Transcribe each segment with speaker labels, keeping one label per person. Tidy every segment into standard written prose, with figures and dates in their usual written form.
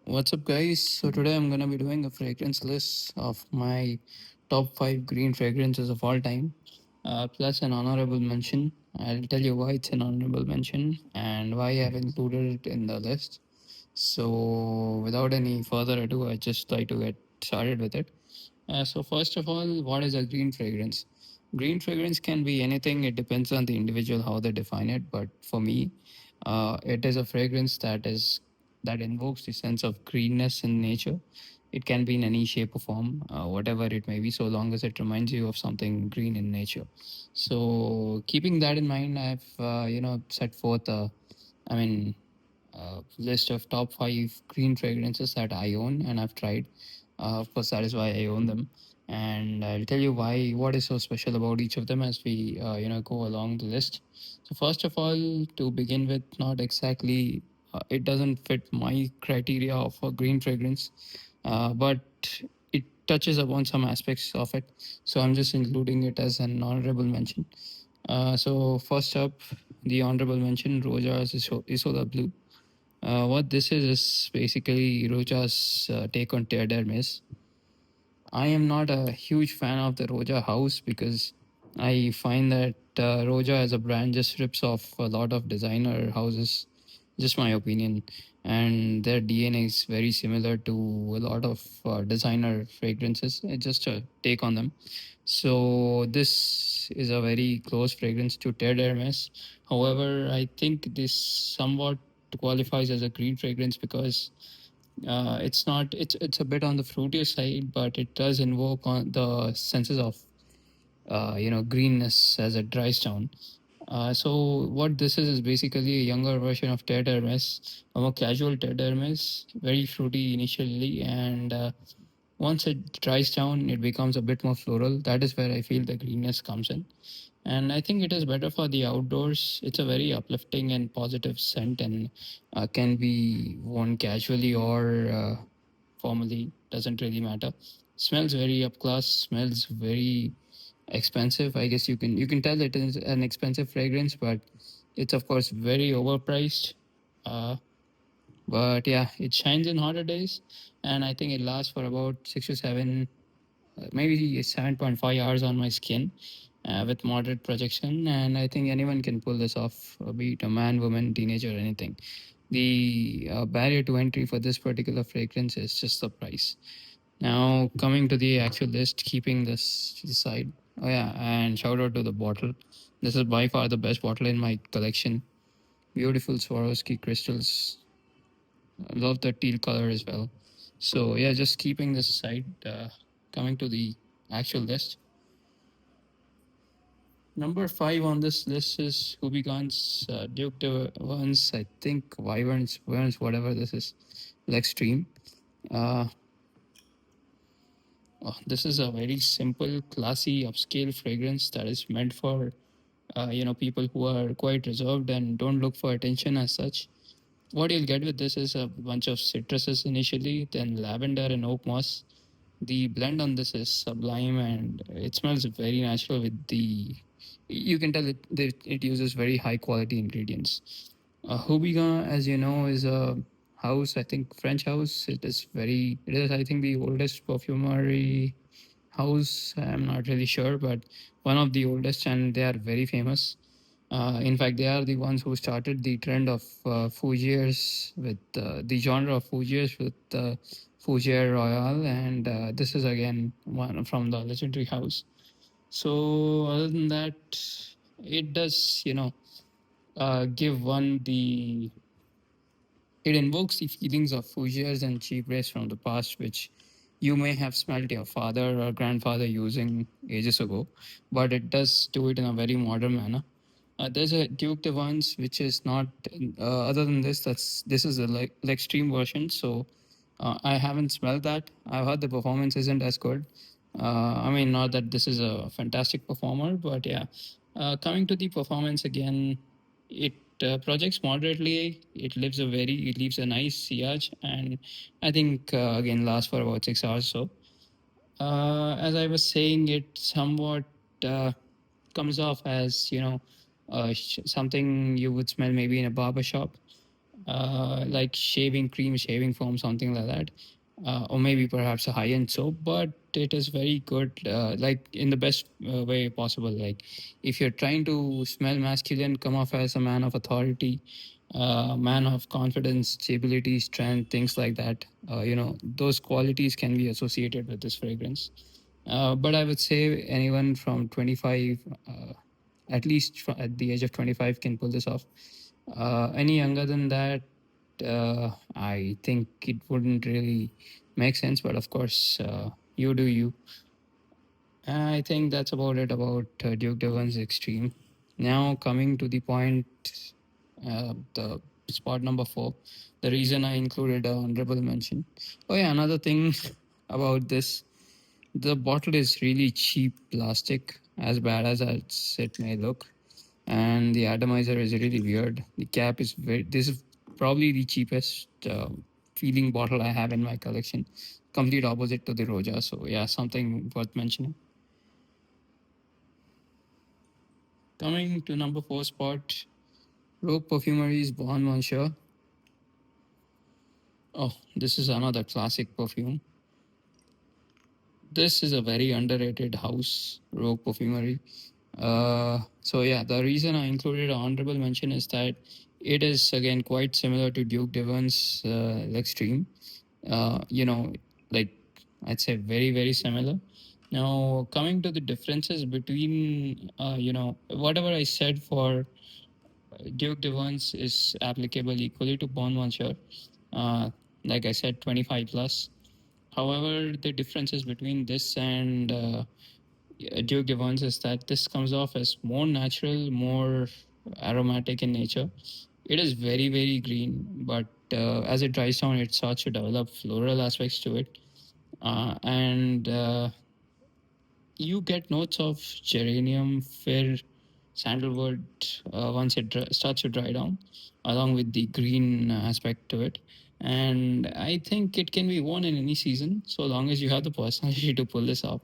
Speaker 1: What's up, guys? So, today I'm gonna be doing a fragrance list of my top 5 green fragrances of all time, plus an honorable mention. I'll tell you why it's an honorable mention and why I've included it in the list. So, without any further ado, I just try to get started with it. So, first of all, what is a green fragrance? Green fragrance can be anything, it depends on the individual how they define it. But for me, it is a fragrance that invokes the sense of greenness in nature. It can be in any shape or form, whatever it may be, so long as it reminds you of something green in nature. So, keeping that in mind, I've set forth I mean, list of top 5 green fragrances that I own and I've tried. Of course, that is why I own them, and I'll tell you why. What is so special about each of them as we go along the list. So first of all, to begin with, not exactly. It doesn't fit my criteria of a green fragrance, but it touches upon some aspects of it. So I'm just including it as an honorable mention. So first up, the honorable mention, Roja's Isola Blue. What this is basically Roja's take on Teodermis. I am not a huge fan of the Roja house because I find that Roja as a brand just rips off a lot of designer houses. Just my opinion. And their DNA is very similar to a lot of designer fragrances. It's just a take on them. So this is a very close fragrance to Terre d'Hermes. However, I think this somewhat qualifies as a green fragrance because it's not it's a bit on the fruitier side, but it does invoke on the senses of greenness as it dries down. So what this is basically a younger version of Terre d'Hermes, a more casual Terre d'Hermes, very fruity initially, and once it dries down, it becomes a bit more floral. That is where I feel the greenness comes in. And I think it is better for the outdoors. It's a very uplifting and positive scent and can be worn casually or formally. Doesn't really matter. Smells very up class, smells very expensive. I guess you can tell it is an expensive fragrance, but it's of course very overpriced. Uh, but yeah, it shines in hotter days, and I think it lasts for about 6 to 7, maybe 7.5 hours on my skin with moderate projection. And I think anyone can pull this off, be it a man, woman, teenager, or anything. The barrier to entry for this particular fragrance is just the price. Now, coming to the actual list, keeping this to the side. Oh, yeah, and shout out to the bottle. This is by far the best bottle in my collection. Beautiful Swarovski crystals. I love the teal color as well. So, yeah, just keeping this aside, coming to the actual list. Number 5 on this list is Hubigan's Duke de Vance, I think, Wyverns, whatever this is, Extreme. Uh, this is a very simple, classy, upscale fragrance that is meant for people who are quite reserved and don't look for attention as such. What you'll get with this is a bunch of citruses initially, then lavender and oak moss. The blend on this is sublime and it smells very natural with the. You can tell it uses very high quality ingredients. Hobiga, as you know, is a house, I think French house. It is, I think, the oldest perfumery house. I'm not really sure, but one of the oldest, and they are very famous. In fact, they are the ones who started the trend of Fougeres with the genre of Fougeres with Fougere Royal, and this is again one from the legendary house. So, other than that, it does, give one the it invokes the feelings of Fougeres and Chibres from the past, which you may have smelt your father or grandfather using ages ago, but it does do it in a very modern manner. There's a Duke de Vance, which is not. Other than this, this is the extreme version. So I haven't smelled that. I've heard the performance isn't as good. I mean, not that this is a fantastic performer, but yeah. Coming to the performance again, it projects moderately. It leaves a nice sillage, and I think again lasts for about 6 hours. So, as I was saying, it somewhat comes off as something you would smell maybe in a barber shop. like shaving cream, shaving foam, something like that, or maybe perhaps a high-end soap. But it is very good, like in the best way possible. Like if you're trying to smell masculine, come off as a man of authority, man of confidence, stability, strength, things like that. Those qualities can be associated with this fragrance. But I would say anyone from 25, at least at the age of 25, can pull this off. Any younger than that, I think it wouldn't really make sense. But of course, you do you. I think that's about it about Duke Devon's Extreme. Now, coming to the point, the spot number 4, the reason I included a honorable mention. Oh, yeah, another thing about this, the bottle is really cheap plastic, as bad as it may look. And the atomizer is really weird. The cap is this is probably the cheapest feeling bottle I have in my collection. Complete opposite to the Roja. So, yeah, something worth mentioning. Coming to number 4 spot, Rogue Perfumery's Bon Monsieur. Oh, this is another classic perfume. This is a very underrated house, Rogue Perfumery. So yeah, the reason I included an honorable mention is that it is again quite similar to Duke Devon's Extreme. You know, like I'd say very very similar. Now coming to the differences between whatever I said for Duke Devon's is applicable equally to Bon Monsieur. Uh, like I said, 25 plus. However, the differences between this and Duke Devon's is that this comes off as more natural, more aromatic in nature. It is very, very green, but as it dries down, it starts to develop floral aspects to it. And you get notes of geranium, fir, sandalwood once it starts to dry down, along with the green aspect to it. And I think it can be worn in any season, so long as you have the personality to pull this off.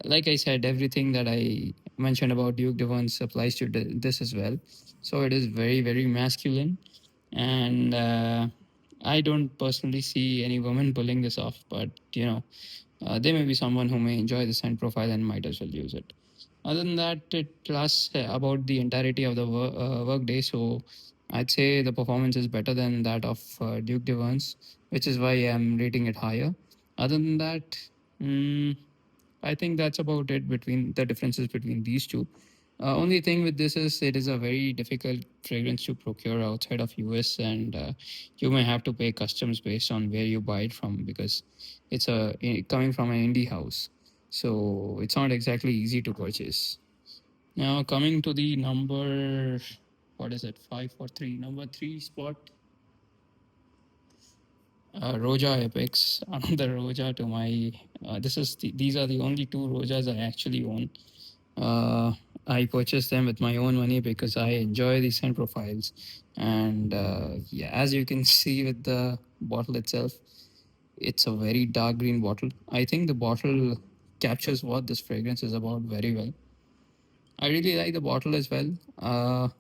Speaker 1: Like I said, everything that I mentioned about Duke Devons applies to this as well. So it is very, very masculine. And I don't personally see any woman pulling this off, but there may be someone who may enjoy the scent profile and might as well use it. Other than that, it lasts about the entirety of the work day. So I'd say the performance is better than that of Duke Devons, which is why I'm rating it higher. Other than that, mm, I think that's about it between the differences between these two. Only thing with this is it is a very difficult fragrance to procure outside of US, and you may have to pay customs based on where you buy it from because it's coming from an indie house, so it's not exactly easy to purchase. Now coming to the number, what is it? 5 or 3? Number 3 spot, Roja Epics. Another Roja to my. These are the only 2 Rojas I actually own. Uh, I purchased them with my own money because I enjoy the scent profiles, and yeah, as you can see with the bottle itself, it's a very dark green bottle. I think the bottle captures what this fragrance is about very well. I really like the bottle as well.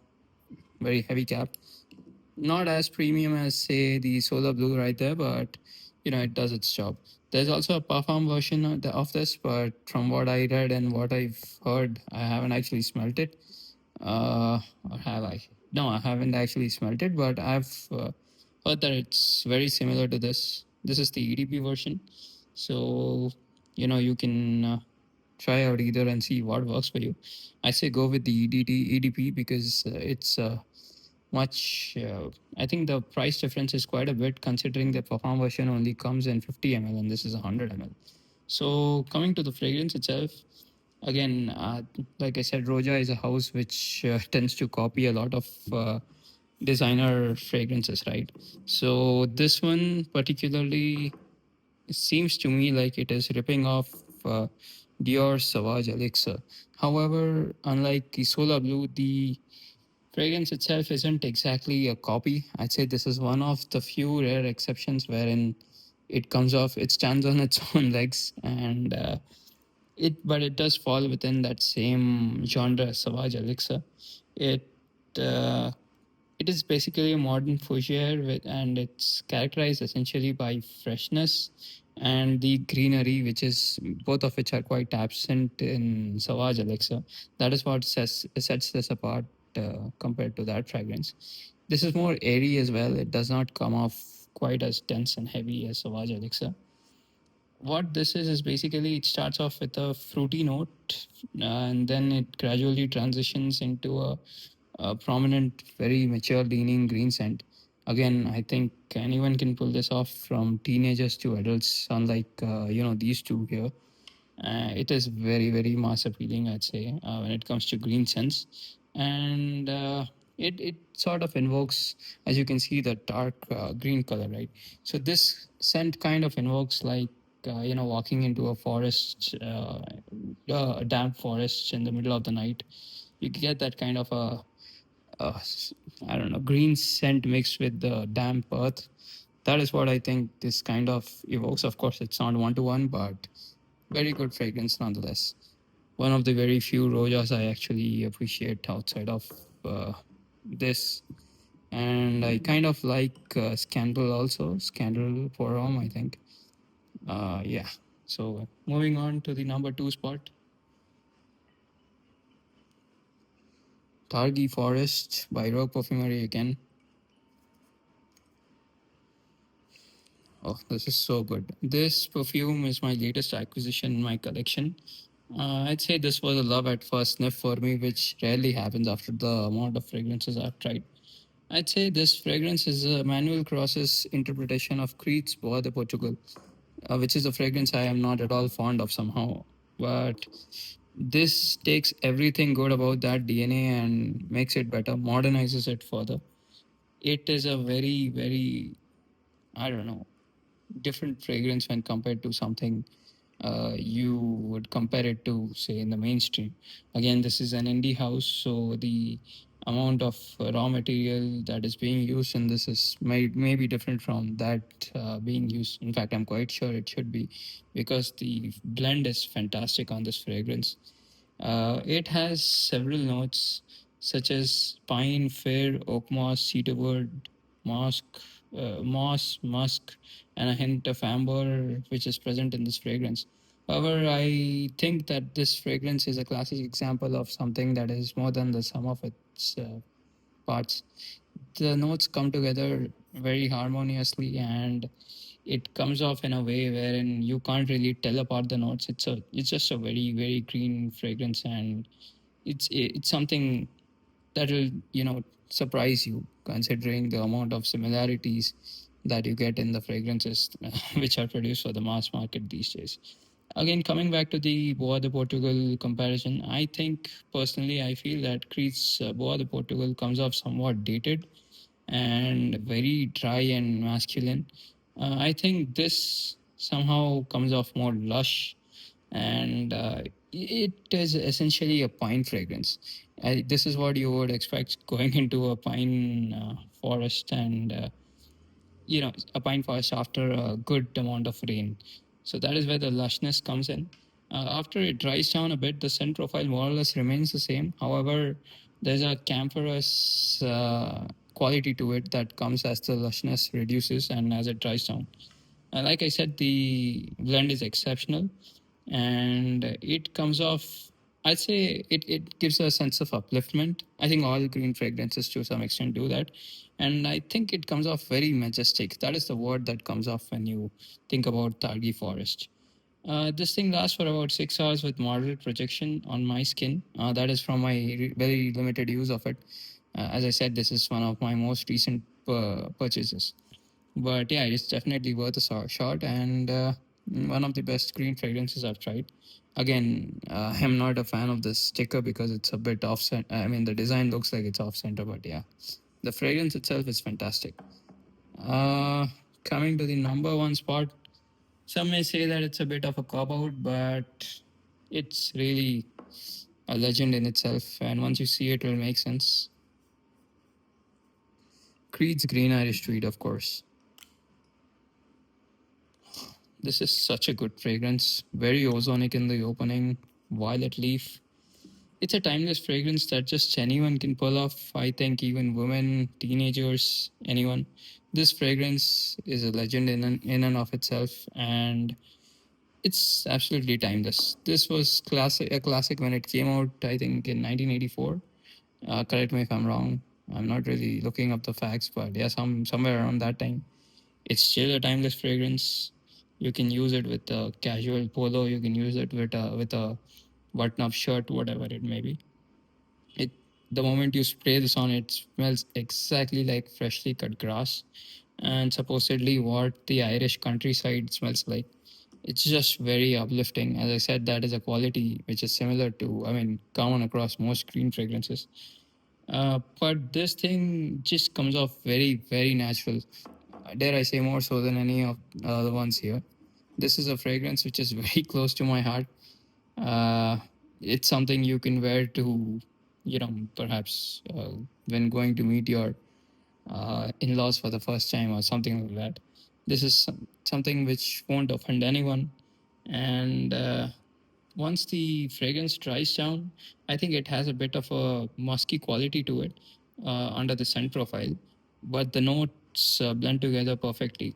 Speaker 1: Very heavy cap, not as premium as say the Solar Blue right there, but it does its job. There's also a parfum version of this, but from what I read and what I've heard, I haven't actually smelt it. Or have I? No, I haven't actually smelt it, but I've heard that it's very similar to this. This is the EDP version, so you can try out either and see what works for you. I say go with the EDP because it's much. I think the price difference is quite a bit considering the perform version only comes in 50 ml and this is 100 ml. So coming to the fragrance itself, again, like I said, Roja is a house which tends to copy a lot of designer fragrances, right? So this one particularly seems to me like it is ripping off uh, Dior Sauvage Elixir. However, unlike the Solar Blue, the fragrance itself isn't exactly a copy. I'd say this is one of the few rare exceptions wherein it stands on its own legs, and but it does fall within that same genre, Savage Elixir. It uh, It is basically a modern fougere and it's characterized essentially by freshness and the greenery, which is both of which are quite absent in Sauvage Alexa. That is what sets this apart compared to that fragrance. This is more airy as well. It does not come off quite as dense and heavy as Sauvage Alexa. What this is basically it starts off with a fruity note, and then it gradually transitions into a prominent, very mature leaning green scent. Again, I think anyone can pull this off from teenagers to adults, unlike these two here. It is very, very mass appealing, I'd say, when it comes to green scents. And it sort of invokes, as you can see, the dark green color, right? So this scent kind of invokes like, walking into a forest, a damp forest in the middle of the night. You get that kind of a I don't know, green scent mixed with the damp earth. That is what I think this kind of evokes. Of course, it's not one to one, but very good fragrance nonetheless. One of the very few rojas I actually appreciate outside of this. And I kind of like Scandal also. Scandal for Rome, I think. Yeah. So moving on to the number two spot, Targi Forest by Rogue Perfumery again. Oh, this is so good. This perfume is my latest acquisition in my collection. I'd say this was a love at first sniff for me, which rarely happens after the amount of fragrances I've tried. I'd say this fragrance is a Manuel Cross's interpretation of Creed's Bois de Portugal, which is a fragrance I am not at all fond of somehow. But this takes everything good about that DNA and makes it better, modernizes it further. It is a very, very, I don't know, different fragrance when compared to something you would compare it to, say, in the mainstream. Again, this is an indie house, so the amount of raw material that is being used in this may be different from that being used. In fact, I'm quite sure it should be because the blend is fantastic on this fragrance. It has several notes such as pine, fir, oak moss, cedarwood, musk, musk, and a hint of amber, which is present in this fragrance. However, I think that this fragrance is a classic example of something that is more than the sum of its parts. The notes come together very harmoniously, and it comes off in a way wherein you can't really tell apart the notes. It's just a very, very green fragrance, and it's something that will surprise you considering the amount of similarities that you get in the fragrances which are produced for the mass market these days. Again, coming back to the Boa de Portugal comparison, I think personally I feel that Creed's Boa de Portugal comes off somewhat dated and very dry and masculine. I think this somehow comes off more lush, and it is essentially a pine fragrance. This is what you would expect going into a pine forest, and a pine forest after a good amount of rain. So that is where the lushness comes in. After it dries down a bit, the scent profile more or less remains the same. However, there's a camphorous quality to it that comes as the lushness reduces and as it dries down. Like I said, the blend is exceptional, and it comes off. I'd say it gives a sense of upliftment. I think all green fragrances to some extent do that. And I think it comes off very majestic. That is the word that comes off when you think about Targi Forest. This thing lasts for about 6 hours with moderate projection on my skin. That is from my very limited use of it. As I said, this is one of my most recent purchases. But yeah, it's definitely worth a shot, and one of the best green fragrances I've tried. Again, I'm not a fan of this sticker because it's a bit off center. I mean, the design looks like it's off center, but yeah, the fragrance itself is fantastic. Uh, Coming to the number one spot, some may say that it's a bit of a cop out, but it's really a legend in itself. And once you see it, it'll make sense. Creed's Green Irish Tweed, of course. This is such a good fragrance. Very ozonic in the opening. Violet leaf. It's a timeless fragrance that just anyone can pull off. I think even women, teenagers, anyone. This fragrance is a legend in and of itself, and it's absolutely timeless. This was a classic when it came out, I think, in 1984. Correct me if I'm wrong. I'm not really looking up the facts, but yeah, somewhere around that time. It's still a timeless fragrance. You can use it with a casual polo. You can use it with a button-up shirt, whatever it may be. It the moment you spray this on, it smells exactly like freshly cut grass, and supposedly what the Irish countryside smells like. It's just very uplifting. As I said, that is a quality which is similar to, I mean, common across most green fragrances. But this thing just comes off very, very natural. Dare I say more so than any of the ones here. This is a fragrance which is very close to my heart. Uh, it's something you can wear to, perhaps when going to meet your in-laws for the first time or something like that. This is something which won't offend anyone. And once the fragrance dries down, I think it has a bit of a musky quality to it under the scent profile, but the notes blend together perfectly.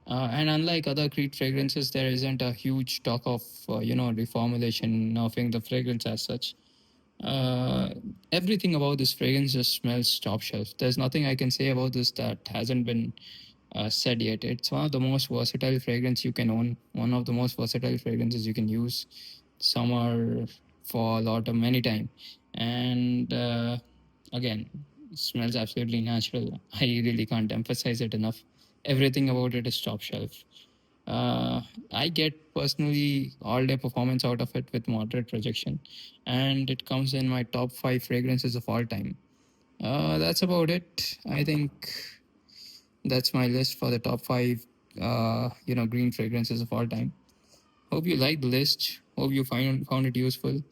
Speaker 1: And unlike other Creed fragrances, there isn't a huge talk of, reformulation, nerfing the fragrance as such. Uh, Everything about this fragrance just smells top shelf. There's nothing I can say about this that hasn't been said yet. It's one of the most versatile fragrance you can own. One of the most versatile fragrances you can use summer, fall, autumn, anytime. And again, it smells absolutely natural. I really can't emphasize it enough. Everything about it is top shelf. Uh, I get personally all day performance out of it with moderate projection, and it comes in my top five fragrances of all time. That's about it. I think that's my list for the top five, green fragrances of all time. Hope you liked the list. Hope you found it useful,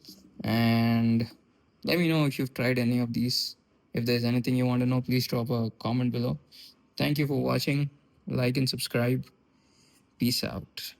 Speaker 1: and let me know if you've tried any of these. If there's anything you want to know, please drop a comment below. Thank you for watching. Like and subscribe. Peace out.